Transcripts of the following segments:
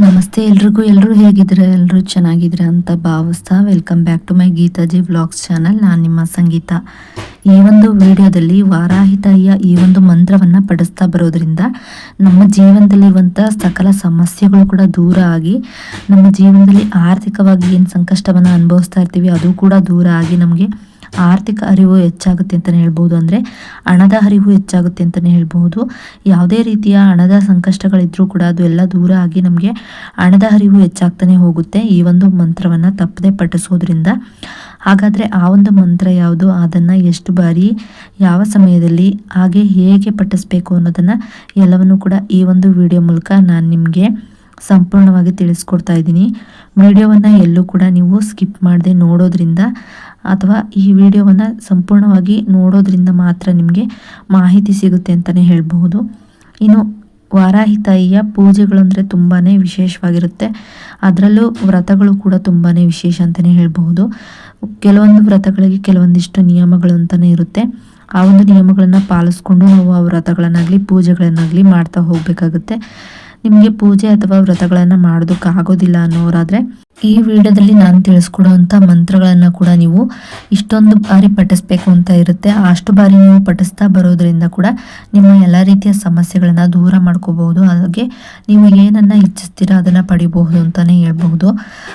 ನಮಸ್ತೆ ಎಲ್ರಿಗೂ. ಎಲ್ಲರೂ ಹೇಗಿದ್ರೆ ಎಲ್ಲರೂ ಚೆನ್ನಾಗಿದ್ರೆ ಅಂತ ಭಾವಿಸ್ತಾ welcome back to my Geetaji vlogs channel. ನಾನು ನಿಮ್ಮ ಸಂಗೀತ. ಈ ಒಂದು ವಿಡಿಯೋದಲ್ಲಿ ವಾರಾಹಿ ತಾಯಿಯ ಈ ಒಂದು ಮಂತ್ರವನ್ನು ಪಠಿಸ್ತಾ ಬರೋದ್ರಿಂದ ನಮ್ಮ ಜೀವನದಲ್ಲಿರುವಂಥ ಸಕಲ ಸಮಸ್ಯೆಗಳು ಕೂಡ ದೂರ ಆಗಿ ನಮ್ಮ ಜೀವನದಲ್ಲಿ ಆರ್ಥಿಕವಾಗಿ ಏನು ಸಂಕಷ್ಟವನ್ನು ಅನುಭವಿಸ್ತಾ ಇರ್ತೀವಿ ಅದು ಕೂಡ ದೂರ ಆಗಿ ನಮಗೆ ಆರ್ಥಿಕ ಅರಿವು ಹೆಚ್ಚಾಗುತ್ತೆ ಅಂತಲೇ ಹೇಳ್ಬೋದು. ಅಂದರೆ ಹಣದ ಅರಿವು ಹೆಚ್ಚಾಗುತ್ತೆ ಅಂತಲೇ ಹೇಳ್ಬೋದು. ಯಾವುದೇ ರೀತಿಯ ಹಣದ ಸಂಕಷ್ಟಗಳಿದ್ರೂ ಕೂಡ ಅದು ಎಲ್ಲ ದೂರ ಆಗಿ ನಮಗೆ ಹಣದ ಅರಿವು ಹೆಚ್ಚಾಗ್ತಾನೆ ಹೋಗುತ್ತೆ ಈ ಒಂದು ಮಂತ್ರವನ್ನು ತಪ್ಪದೆ ಪಠಿಸೋದ್ರಿಂದ. ಹಾಗಾದರೆ ಆ ಒಂದು ಮಂತ್ರ ಯಾವುದು, ಅದನ್ನು ಎಷ್ಟು ಬಾರಿ ಯಾವ ಸಮಯದಲ್ಲಿ ಹಾಗೆ ಹೇಗೆ ಪಠಿಸ್ಬೇಕು ಅನ್ನೋದನ್ನು ಎಲ್ಲವನ್ನು ಕೂಡ ಈ ಒಂದು ವಿಡಿಯೋ ಮೂಲಕ ನಾನು ನಿಮಗೆ ಸಂಪೂರ್ಣವಾಗಿ ತಿಳಿಸ್ಕೊಡ್ತಾ ಇದ್ದೀನಿ. ವಿಡಿಯೋವನ್ನು ಎಲ್ಲೂ ಕೂಡ ನೀವು ಸ್ಕಿಪ್ ಮಾಡದೆ ನೋಡೋದ್ರಿಂದ ಅಥವಾ ಈ ವಿಡಿಯೋವನ್ನು ಸಂಪೂರ್ಣವಾಗಿ ನೋಡೋದ್ರಿಂದ ಮಾತ್ರ ನಿಮಗೆ ಮಾಹಿತಿ ಸಿಗುತ್ತೆ ಅಂತಲೇ ಹೇಳಬಹುದು. ಇನ್ನು ವಾರಾಹಿ ತಾಯಿಯ ಪೂಜೆಗಳು ಅಂದರೆ ತುಂಬಾ ವಿಶೇಷವಾಗಿರುತ್ತೆ. ಅದರಲ್ಲೂ ವ್ರತಗಳು ಕೂಡ ತುಂಬಾ ವಿಶೇಷ ಅಂತಲೇ ಹೇಳಬಹುದು. ಕೆಲವೊಂದು ವ್ರತಗಳಿಗೆ ಕೆಲವೊಂದಿಷ್ಟು ನಿಯಮಗಳು ಅಂತಲೇ ಇರುತ್ತೆ. ಆ ಒಂದು ನಿಯಮಗಳನ್ನು ಪಾಲಿಸ್ಕೊಂಡು ನಾವು ಆ ವ್ರತಗಳನ್ನಾಗಲಿ ಪೂಜೆಗಳನ್ನಾಗಲಿ ಮಾಡ್ತಾ ಹೋಗಬೇಕಾಗುತ್ತೆ. ನಿಮಗೆ ಪೂಜೆ ಅಥವಾ ವ್ರತಗಳನ್ನು ಮಾಡೋದಕ್ಕಾಗೋದಿಲ್ಲ ಅನ್ನೋರಾದರೆ ಈ ವಿಡಿಯೋದಲ್ಲಿ ನಾನು ತಿಳಿಸ್ಕೊಡುವಂಥ ಮಂತ್ರಗಳನ್ನು ಕೂಡ ನೀವು ಇಷ್ಟೊಂದು ಬಾರಿ ಪಠಿಸ್ಬೇಕು ಅಂತ ಇರುತ್ತೆ. ಅಷ್ಟು ಬಾರಿ ನೀವು ಪಠಿಸ್ತಾ ಬರೋದ್ರಿಂದ ಕೂಡ ನಿಮ್ಮ ಎಲ್ಲ ರೀತಿಯ ಸಮಸ್ಯೆಗಳನ್ನು ದೂರ ಮಾಡ್ಕೋಬಹುದು. ಹಾಗೆ ನೀವು ಏನನ್ನು ಇಚ್ಛಿಸ್ತೀರ ಅದನ್ನು ಪಡಿಬಹುದು ಅಂತಲೇ ಹೇಳ್ಬಹುದು.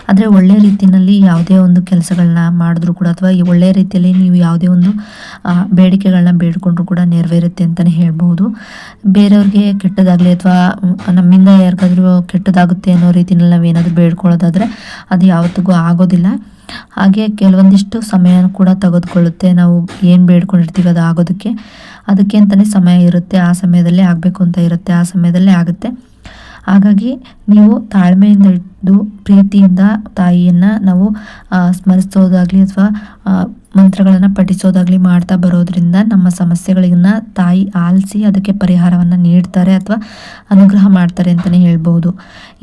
ಆದರೆ ಒಳ್ಳೆ ರೀತಿಯಲ್ಲಿ ಯಾವುದೇ ಒಂದು ಕೆಲಸಗಳನ್ನ ಮಾಡಿದ್ರು ಕೂಡ ಅಥವಾ ಒಳ್ಳೆ ರೀತಿಯಲ್ಲಿ ನೀವು ಯಾವುದೇ ಒಂದು ಬೇಡಿಕೆಗಳನ್ನ ಬೇಡ್ಕೊಂಡ್ರು ಕೂಡ ನೆರವೇರುತ್ತೆ ಅಂತಲೇ ಹೇಳ್ಬಹುದು. ಬೇರೆಯವ್ರಿಗೆ ಕೆಟ್ಟದಾಗಲಿ ಅಥವಾ ನಮ್ಮಿಂದ ಯಾರಿಗಾದ್ರೂ ಕೆಟ್ಟದಾಗುತ್ತೆ ಅನ್ನೋ ರೀತಿಯಲ್ಲಿ ನಾವೇನಾದರೂ ಬೇಡ್ಕೊಳ್ಳೋದಾದರೆ ಅದು ಯಾವತ್ತಿಗೂ ಆಗೋದಿಲ್ಲ. ಹಾಗೆ ಕೆಲವೊಂದಿಷ್ಟು ಸಮಯ ಕೂಡ ತೆಗೆದುಕೊಳ್ಳುತ್ತೆ. ನಾವು ಏನು ಬೇಡ್ಕೊಂಡಿರ್ತೀವಿ ಅದು ಆಗೋದಕ್ಕೆ ಅದಕ್ಕೆ ಅಂತಲೇ ಸಮಯ ಇರುತ್ತೆ. ಆ ಸಮಯದಲ್ಲೇ ಆಗಬೇಕು ಅಂತ ಇರುತ್ತೆ, ಆ ಸಮಯದಲ್ಲೇ ಆಗುತ್ತೆ. ಹಾಗಾಗಿ ನೀವು ತಾಳ್ಮೆಯಿಂದ ಇದ್ದು ಪ್ರೀತಿಯಿಂದ ತಾಯಿಯನ್ನು ನಾವು ಸ್ಮರಿಸೋದಾಗಲಿ ಅಥವಾ ಮಂತ್ರಗಳನ್ನು ಪಠಿಸೋದಾಗಲಿ ಮಾಡ್ತಾ ಬರೋದ್ರಿಂದ ನಮ್ಮ ಸಮಸ್ಯೆಗಳನ್ನ ತಾಯಿ ಆಲಿಸಿ ಅದಕ್ಕೆ ಪರಿಹಾರವನ್ನು ನೀಡ್ತಾರೆ ಅಥವಾ ಅನುಗ್ರಹ ಮಾಡ್ತಾರೆ ಅಂತಲೇ ಹೇಳ್ಬೋದು.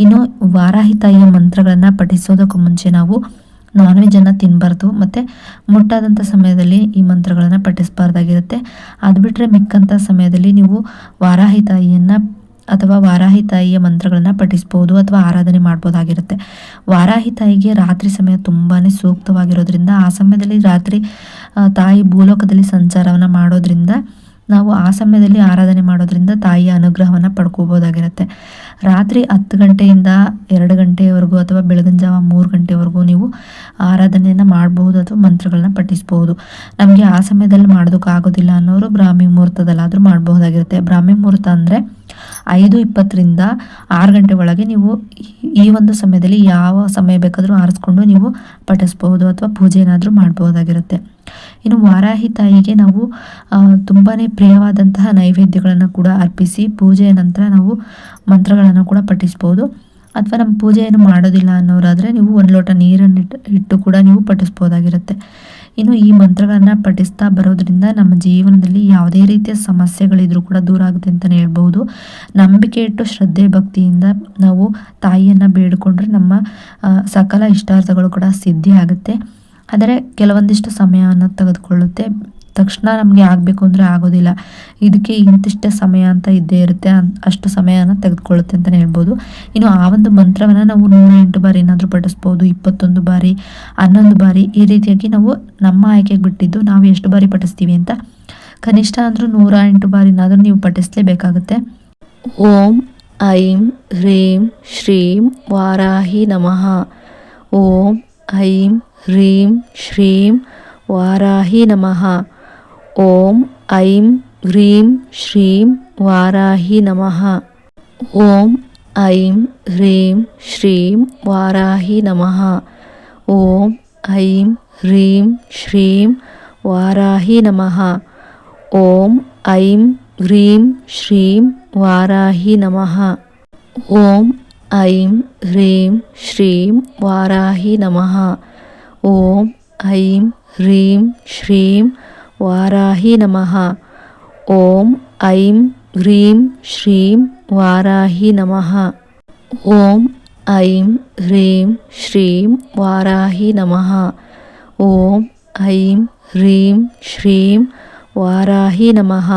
ಇನ್ನು ವಾರಾಹಿ ತಾಯಿಯ ಮಂತ್ರಗಳನ್ನು ಪಠಿಸೋದಕ್ಕೂ ಮುಂಚೆ ನಾವು ನಾನ್ ವೆಜ್ಜನ್ನು ತಿನ್ನಬಾರ್ದು ಮತ್ತು ಮುಟ್ಟಾದಂಥ ಸಮಯದಲ್ಲಿ ಈ ಮಂತ್ರಗಳನ್ನು ಪಠಿಸಬಾರ್ದಾಗಿರುತ್ತೆ. ಅದು ಬಿಟ್ಟರೆ ಮಿಕ್ಕಂಥ ಸಮಯದಲ್ಲಿ ನೀವು ವಾರಾಹಿ ತಾಯಿಯನ್ನು ಅಥವಾ ವಾರಾಹಿ ತಾಯಿಯ ಮಂತ್ರಗಳನ್ನು ಪಠಿಸ್ಬೋದು ಅಥವಾ ಆರಾಧನೆ ಮಾಡ್ಬೋದಾಗಿರುತ್ತೆ. ವಾರಾಹಿ ತಾಯಿಗೆ ರಾತ್ರಿ ಸಮಯ ತುಂಬಾ ಸೂಕ್ತವಾಗಿರೋದ್ರಿಂದ ಆ ಸಮಯದಲ್ಲಿ ರಾತ್ರಿ ತಾಯಿ ಭೂಲೋಕದಲ್ಲಿ ಸಂಚಾರವನ್ನು ಮಾಡೋದ್ರಿಂದ ನಾವು ಆ ಸಮಯದಲ್ಲಿ ಆರಾಧನೆ ಮಾಡೋದ್ರಿಂದ ತಾಯಿಯ ಅನುಗ್ರಹವನ್ನು ಪಡ್ಕೋಬೋದಾಗಿರುತ್ತೆ. ರಾತ್ರಿ 10 ಗಂಟೆಯಿಂದ 2 ಗಂಟೆಯವರೆಗೂ ಅಥವಾ ಬೆಳಗಿನ ಜಾವ 3 ಗಂಟೆವರೆಗೂ ನೀವು ಆರಾಧನೆಯನ್ನು ಮಾಡಬಹುದು ಅಥವಾ ಮಂತ್ರಗಳನ್ನ ಪಠಿಸ್ಬೋದು. ನಮಗೆ ಆ ಸಮಯದಲ್ಲಿ ಮಾಡೋದಕ್ಕಾಗೋದಿಲ್ಲ ಅನ್ನೋರು ಬ್ರಾಹ್ಮಿ ಮುಹೂರ್ತದಲ್ಲಾದರೂ ಮಾಡಬಹುದಾಗಿರುತ್ತೆ. ಬ್ರಾಹ್ಮಿ ಮುಹೂರ್ತ ಅಂದರೆ 5:20ರಿಂದ 6 ಗಂಟೆ ಒಳಗೆ ನೀವು ಈ ಒಂದು ಸಮಯದಲ್ಲಿ ಯಾವ ಸಮಯ ಬೇಕಾದರೂ ಆರಿಸ್ಕೊಂಡು ನೀವು ಪಠಿಸ್ಬಹುದು ಅಥವಾ ಪೂಜೆ ಏನಾದರೂ ಮಾಡಬಹುದಾಗಿರುತ್ತೆ. ಇನ್ನು ವಾರಾಹಿ ತಾಯಿಗೆ ನಾವು ತುಂಬಾ ಪ್ರಿಯವಾದಂತಹ ನೈವೇದ್ಯಗಳನ್ನು ಕೂಡ ಅರ್ಪಿಸಿ ಪೂಜೆಯ ನಂತರ ನಾವು ಮಂತ್ರಗಳನ್ನು ಕೂಡ ಪಠಿಸ್ಬೋದು. ಅಥವಾ ನಮ್ಮ ಪೂಜೆ ಏನು ಮಾಡೋದಿಲ್ಲ ಅನ್ನೋರಾದರೆ ನೀವು 1 ಲೋಟ ನೀರನ್ನು ಇಟ್ಟು ಕೂಡ ನೀವು ಪಠಿಸ್ಬೋದಾಗಿರುತ್ತೆ. ಇನ್ನು ಈ ಮಂತ್ರಗಳನ್ನು ಪಠಿಸ್ತಾ ಬರೋದ್ರಿಂದ ನಮ್ಮ ಜೀವನದಲ್ಲಿ ಯಾವುದೇ ರೀತಿಯ ಸಮಸ್ಯೆಗಳಿದ್ರೂ ಕೂಡ ದೂರ ಆಗುತ್ತೆ ಅಂತಲೇ ಹೇಳ್ಬೋದು. ನಂಬಿಕೆ ಇಟ್ಟು ಶ್ರದ್ಧೆ ಭಕ್ತಿಯಿಂದ ನಾವು ತಾಯಿಯನ್ನು ಬೇಡಿಕೊಂಡ್ರೆ ನಮ್ಮ ಸಕಲ ಇಷ್ಟಾರ್ಥಗಳು ಕೂಡ ಸಿದ್ಧಿ ಆಗುತ್ತೆ. ಆದರೆ ಕೆಲವೊಂದಿಷ್ಟು ಸಮಯವನ್ನು ತೆಗೆದುಕೊಳ್ಳುತ್ತೆ. ತಕ್ಷಣ ನಮಗೆ ಆಗಬೇಕು ಅಂದರೆ ಆಗೋದಿಲ್ಲ. ಇದಕ್ಕೆ ಇಂತಿಷ್ಟೇ ಸಮಯ ಅಂತ ಇದ್ದೇ ಇರುತ್ತೆ. ಅಷ್ಟು ಸಮಯನ ತೆಗೆದುಕೊಳ್ಳುತ್ತೆ ಅಂತಲೇ ಹೇಳ್ಬೋದು. ಇನ್ನು ಆ ಒಂದು ಮಂತ್ರವನ್ನು ನಾವು 108 ಬಾರಿ ಏನಾದರೂ ಪಠಿಸ್ಬೋದು, 21 ಬಾರಿ, 11 ಬಾರಿ, ಈ ರೀತಿಯಾಗಿ ನಾವು ನಮ್ಮ ಆಯ್ಕೆಗೆ ಬಿಟ್ಟಿದ್ದು ನಾವು ಎಷ್ಟು ಬಾರಿ ಪಠಿಸ್ತೀವಿ ಅಂತ. ಕನಿಷ್ಠ ಅಂದರೂ 108 ಬಾರಿನಾದರೂ ನೀವು ಪಠಿಸಲೇಬೇಕಾಗುತ್ತೆ. ಓಂ ಐಂ ಹ್ರೀಂ ಶ್ರೀಂ ವಾರಾಹಿ ನಮಃ. ಓಂ ಐಂ ಹ್ರೀಂ ಶ್ರೀಂ ವಾರಾಹಿ ನಮಃ. ಓಂ ಐಂ ಹ್ರೀಂ ಶ್ರೀಂ ವಾರಾಹಿ ನಮಃ. ಓಂ ಐಂ ಹ್ರೀಂ ಶ್ರೀಂ ವಾರಾಹಿ ನಮಃ. ಓಂ ಐಂ ಹ್ರೀಂ ಶ್ರೀಂ ವಾರಾಹಿ ನಮಃ. ಓಂ ಐಂ ಹ್ರೀಂ ಶ್ರೀಂ ವಾರಾಹಿ ನಮಃ. ಓಂ ಐಂ ಹ್ರೀಂ ಶ್ರೀಂ ವಾರಾಹಿ ನಮಃ. ಓಂ ಐಂ ಹ್ರೀಂ ಶ್ರೀಂ ವಾರಾಹಿ ನಮಃ. ಓಂ ಐಂ ಹ್ರೀಂ ಶ್ರೀಂ ವಾರಾಹಿ ನಮಃ. ಓಂ ಐಂ ಹ್ರೀಂ ಶ್ರೀಂ ವಾರಾಹಿ ನಮಃ. ಓಂ ಐಂ ಹ್ರೀಂ ಶ್ರೀಂ ವಾರಾಹಿ ನಮಃ.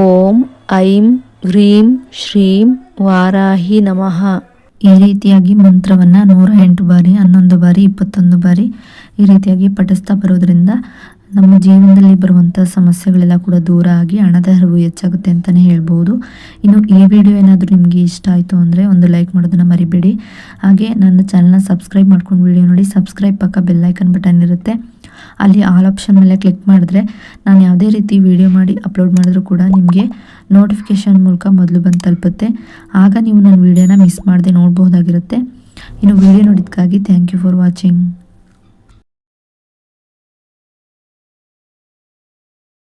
ಓಂ ಐಂ ಹ್ರೀಂ ಶ್ರೀಂ ವಾರಾಹಿ ನಮಃ. ಈ ರೀತಿಯಾಗಿ ಮಂತ್ರವನ್ನು 108 ಬಾರಿ, 11 ಬಾರಿ, 21 ಬಾರಿ ಈ ರೀತಿಯಾಗಿ ಪಠಿಸ್ತಾ ಬರೋದ್ರಿಂದ ನಮ್ಮ ಜೀವನದಲ್ಲಿ ಬರುವಂಥ ಸಮಸ್ಯೆಗಳೆಲ್ಲ ಕೂಡ ದೂರ ಆಗಿ ಹಣದ ಹರಿವು ಹೆಚ್ಚಾಗುತ್ತೆ ಅಂತಲೇ ಹೇಳ್ಬೋದು. ಇನ್ನು ಈ ವಿಡಿಯೋ ಏನಾದರೂ ನಿಮಗೆ ಇಷ್ಟ ಆಯಿತು ಅಂದರೆ ಒಂದು ಲೈಕ್ ಮಾಡೋದನ್ನು ಮರಿಬೇಡಿ. ಹಾಗೆ ನನ್ನ ಚಾನಲ್ನ ಸಬ್ಸ್ಕ್ರೈಬ್ ಮಾಡ್ಕೊಂಡು ವಿಡಿಯೋ ನೋಡಿ. ಸಬ್ಸ್ಕ್ರೈಬ್ ಪಕ್ಕ ಬೆಲ್ಲೈಕನ್ ಬಟನ್ ಇರುತ್ತೆ, ಅಲ್ಲಿ ಆಲ್ ಆಪ್ಷನ್ ಮೇಲೆ ಕ್ಲಿಕ್ ಮಾಡಿದ್ರೆ ನಾನು ಯಾವುದೇ ರೀತಿ ವಿಡಿಯೋ ಮಾಡಿ ಅಪ್ಲೋಡ್ ಮಾಡಿದ್ರೂ ಕೂಡ ನಿಮಗೆ ನೋಟಿಫಿಕೇಷನ್ ಮೂಲಕ ಮೊದಲು ಬಂದು ತಲುಪುತ್ತೆ. ಆಗ ನೀವು ನನ್ನ ವಿಡಿಯೋನ ಮಿಸ್ ಮಾಡದೆ ನೋಡ್ಬೋದಾಗಿರುತ್ತೆ. ಇನ್ನು ವಿಡಿಯೋ ನೋಡಿದ್ದಕ್ಕಾಗಿ ಥ್ಯಾಂಕ್ ಯು ಫಾರ್ ವಾಚಿಂಗ್.